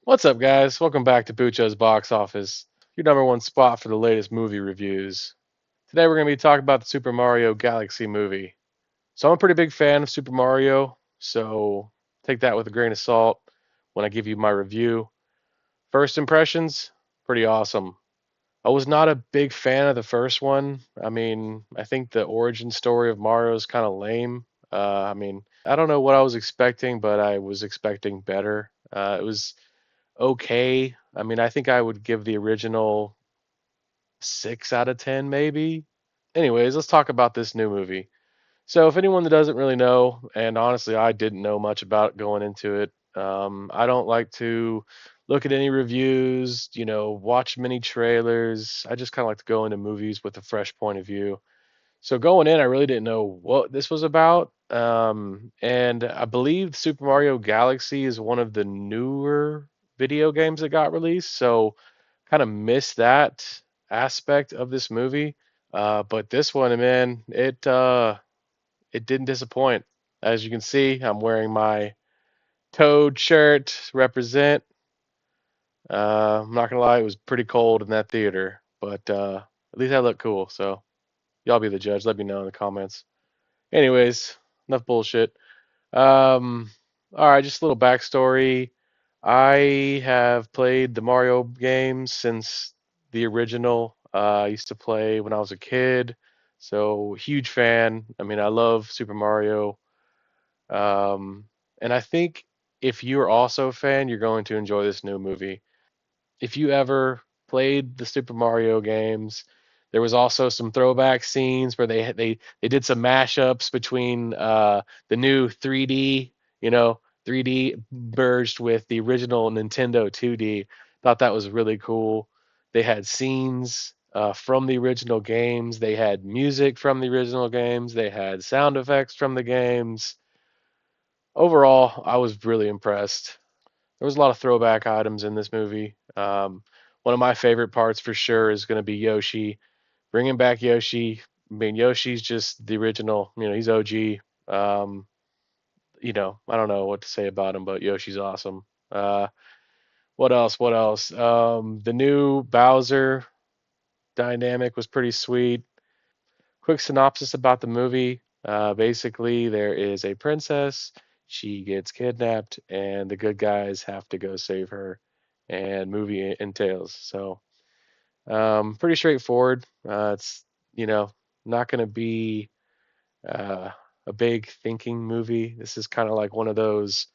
What's up, guys? Welcome back to BOOCHO'S Box Office, your number one spot for the latest movie reviews. Today, we're going to be talking about the Super Mario Galaxy movie. So, I'm a pretty big fan of Super Mario, so take that with a grain of salt when I give you my review. First impressions, pretty awesome. I was not a big fan of the first one. I think the origin story of Mario is kind of lame. I don't know what I was expecting, but I was expecting better. It was okay. I think I would give the original 6 out of 10, maybe. Anyways, let's talk about this new movie. So, if anyone that doesn't really know, and honestly, I didn't know much about it going into it, I don't like to look at any reviews, watch many trailers. I just kind of like to go into movies with a fresh point of view. So, going in, I really didn't know what this was about. And I believe Super Mario Galaxy is one of the newer video games that got released. So, kind of missed that aspect of this movie. But this one, man, it didn't disappoint. As you can see, I'm wearing my Toad shirt, represent. I'm not gonna lie, it was pretty cold in that theater, but at least I look cool. So y'all be the judge. Let me know in the comments. Anyways, enough bullshit. Um, all right, just a little backstory. I have played the Mario games since the original. I used to play when I was a kid, so huge fan. I love Super Mario. Um, and I think if you're also a fan, you're going to enjoy this new movie. If you ever played the Super Mario games, there was also some throwback scenes where they did some mashups between the new 3D, 3D merged with the original Nintendo 2D. Thought that was really cool. They had scenes from the original games. They had music from the original games. They had sound effects from the games. Overall, I was really impressed. There was a lot of throwback items in this movie. One of my favorite parts for sure is going to be Yoshi. Bringing back Yoshi. Yoshi's just the original. He's OG. I don't know what to say about him, but Yoshi's awesome. What else? What else? The new Bowser dynamic was pretty sweet. Quick synopsis about the movie. Basically, there is a princess. She gets kidnapped, and the good guys have to go save her. And movie entails. So, pretty straightforward. It's you know not going to be uh, a big thinking movie. This is kind of like one of those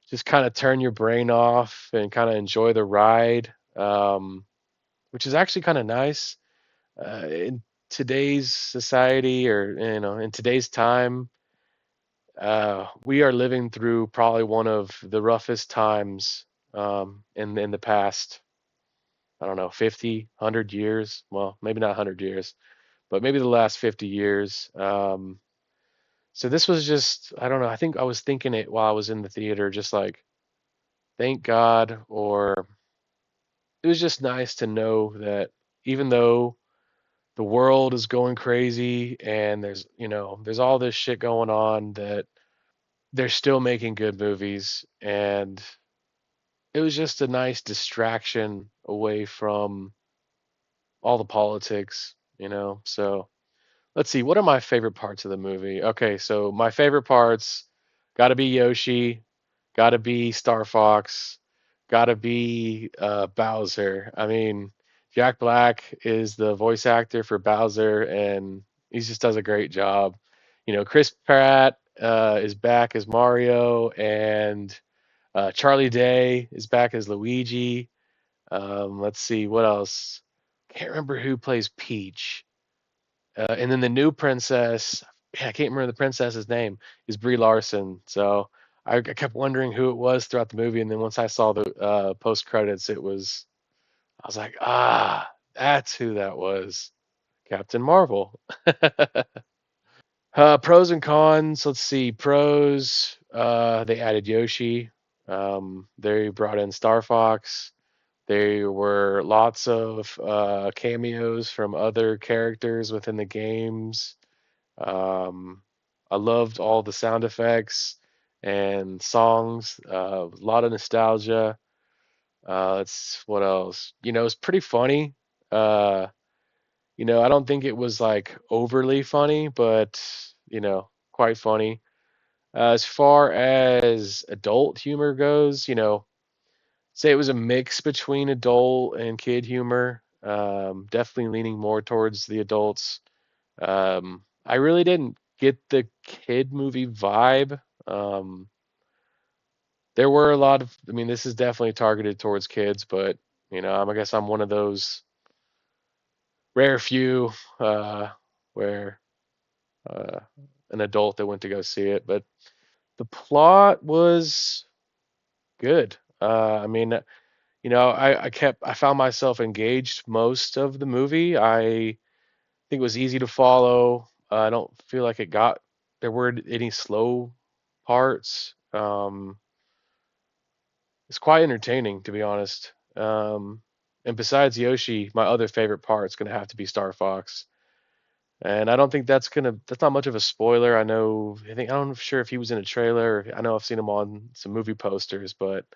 just kind of turn your brain off and kind of enjoy the ride, which is actually kind of nice in today's society, or in today's time. We are living through probably one of the roughest times in the past, I don't know, 50, 100 years. Well, maybe not 100 years, but maybe the last 50 years. So this was just, I don't know, I think I was thinking it while I was in the theater, just like, thank God, or it was just nice to know that even though the world is going crazy and there's all this shit going on, that they're still making good movies, and it was just a nice distraction away from all the politics. So let's see, what are my favorite parts of the movie? Okay, so my favorite parts gotta be Yoshi, gotta be Star Fox, gotta be Bowser. Jack Black is the voice actor for Bowser, and he just does a great job. Chris Pratt is back as Mario, and Charlie Day is back as Luigi. Let's see what else. Can't remember who plays Peach. And then the new princess, yeah, I can't remember the princess's name, is Brie Larson. So I kept wondering who it was throughout the movie, and then once I saw the post credits, I was like, that's who that was, Captain Marvel. Pros and cons. Let's see. Pros. They added Yoshi. They brought in Star Fox. There were lots of cameos from other characters within the games. Um, I loved all the sound effects and songs. A lot of nostalgia. It's what else? It's pretty funny. Uh, I don't think it was like overly funny, but quite funny. As far as adult humor goes, say it was a mix between adult and kid humor. Definitely leaning more towards the adults. I really didn't get the kid movie vibe. Um, there were a lot of, I mean, this is definitely targeted towards kids, but I guess I'm one of those rare few where uh, an adult that went to go see it. But the plot was good. I mean, I found myself engaged most of the movie. I think it was easy to follow. I don't feel like there weren't any slow parts. It's quite entertaining, to be honest. And besides Yoshi, my other favorite part is going to have to be Star Fox. And I don't think that's not much of a spoiler. I'm sure if he was in a trailer. I know I've seen him on some movie posters, but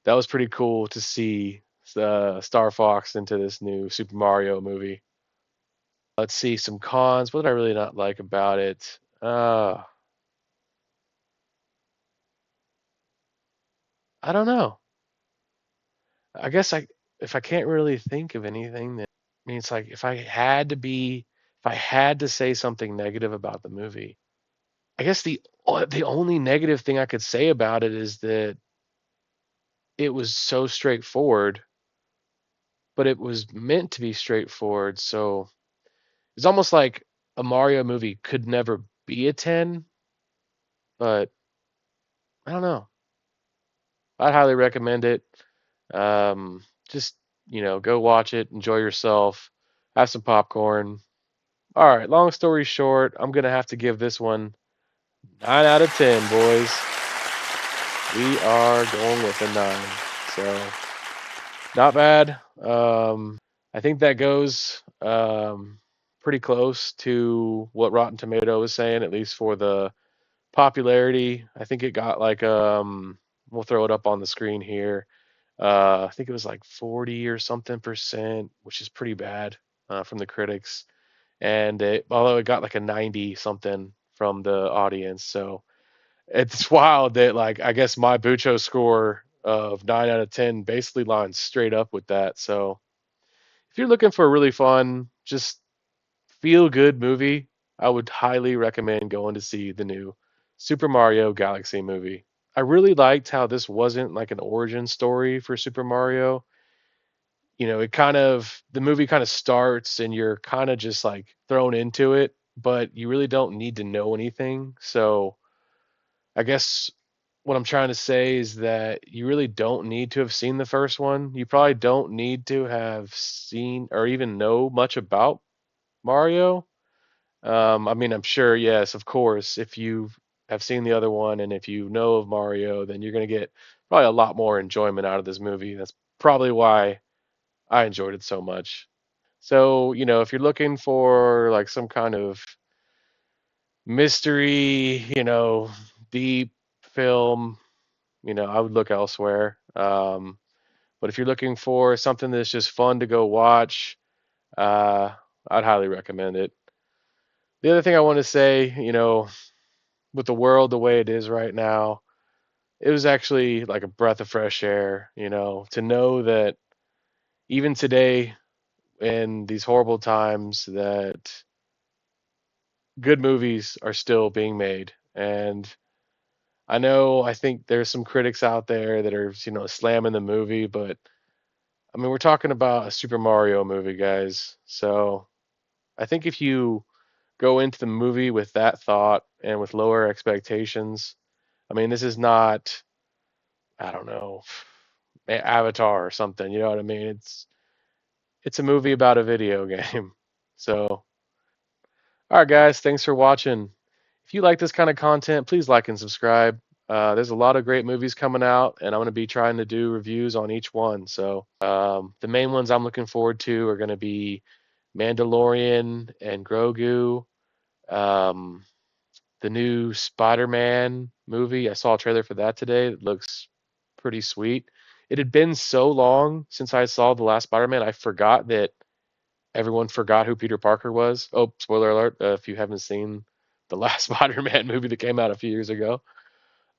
that was pretty cool to see Star Fox into this new Super Mario movie. Let's see some cons. What did I really not like about it? I don't know. I guess if I can't really think of anything, then I mean it's like if I had to say something negative about the movie, I guess the only negative thing I could say about it is that it was so straightforward, but it was meant to be straightforward. So it's almost like a Mario movie could never be a 10, but I don't know. I'd highly recommend it. Just, go watch it, enjoy yourself, have some popcorn. All right, long story short, I'm going to have to give this one 9 out of 10, boys. We are going with a 9. So, not bad. I think that goes pretty close to what Rotten Tomato is saying, at least for the popularity. I think it got like we'll throw it up on the screen here. I think it was like 40 or something percent, which is pretty bad from the critics. And although it got like a 90 something from the audience, so it's wild that like I guess my Bucho score of 9 out of 10 basically lines straight up with that. So if you're looking for a really fun, just feel good movie, I would highly recommend going to see the new Super Mario Galaxy movie. I really liked how this wasn't like an origin story for Super Mario. The movie kind of starts and you're kind of just like thrown into it, but you really don't need to know anything. So I guess what I'm trying to say is that you really don't need to have seen the first one. You probably don't need to have seen or even know much about Mario. I mean, I'm sure, yes, of course, if you have seen the other one and if you know of Mario, then you're going to get probably a lot more enjoyment out of this movie. That's probably why I enjoyed it so much. So, if you're looking for like some kind of mystery, deep film, I would look elsewhere. But if you're looking for something that's just fun to go watch, uh, I'd highly recommend it. The other thing I want to say, with the world the way it is right now, it was actually like a breath of fresh air, to know that even today in these horrible times that good movies are still being made. And I think there's some critics out there that are, slamming the movie, but I mean, we're talking about a Super Mario movie, guys. So I think if you go into the movie with that thought and with lower expectations, I mean, this is not, I don't know, Avatar or something. You know what I mean? It's a movie about a video game. So, all right, guys, thanks for watching. If you like this kind of content, please like and subscribe. There's a lot of great movies coming out, and I'm going to be trying to do reviews on each one. So, the main ones I'm looking forward to are going to be Mandalorian and Grogu. Um, the new Spider-Man movie. I saw a trailer for that today. It looks pretty sweet. It had been so long since I saw the last Spider-Man, I forgot that everyone forgot who Peter Parker was. Oh, spoiler alert, if you haven't seen the last Spider-Man movie that came out a few years ago.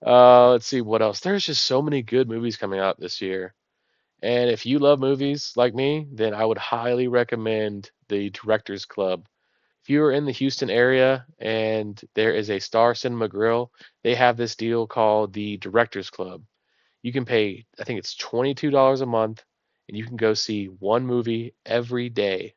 Let's see what else. There's just so many good movies coming out this year. And if you love movies like me, then I would highly recommend the Directors Club. If you are in the Houston area and there is a Star Cinema Grill, they have this deal called the Directors Club. You can pay, I think it's $22 a month, and you can go see one movie every day.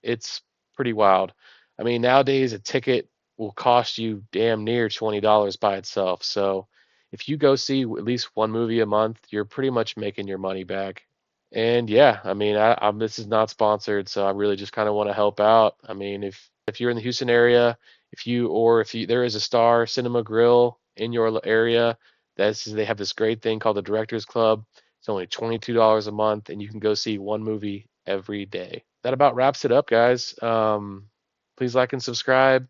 It's pretty wild. I mean, nowadays a ticket will cost you damn near $20 by itself. So if you go see at least one movie a month, you're pretty much making your money back. And yeah, I mean, this is not sponsored, so I really just kind of want to help out. I mean, if you're in the Houston area, if you there is a Star Cinema Grill in your area, they have this great thing called the Directors Club. It's only $22 a month, and you can go see one movie every day. That about wraps it up, guys. Please like and subscribe.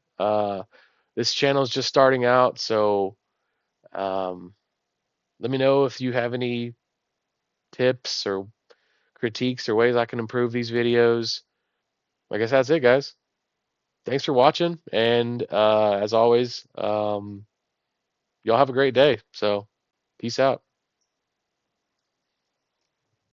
This channel is just starting out, so um, let me know if you have any tips or critiques or ways I can improve these videos. I guess that's it, guys. Thanks for watching, and as always, y'all have a great day. So, peace out.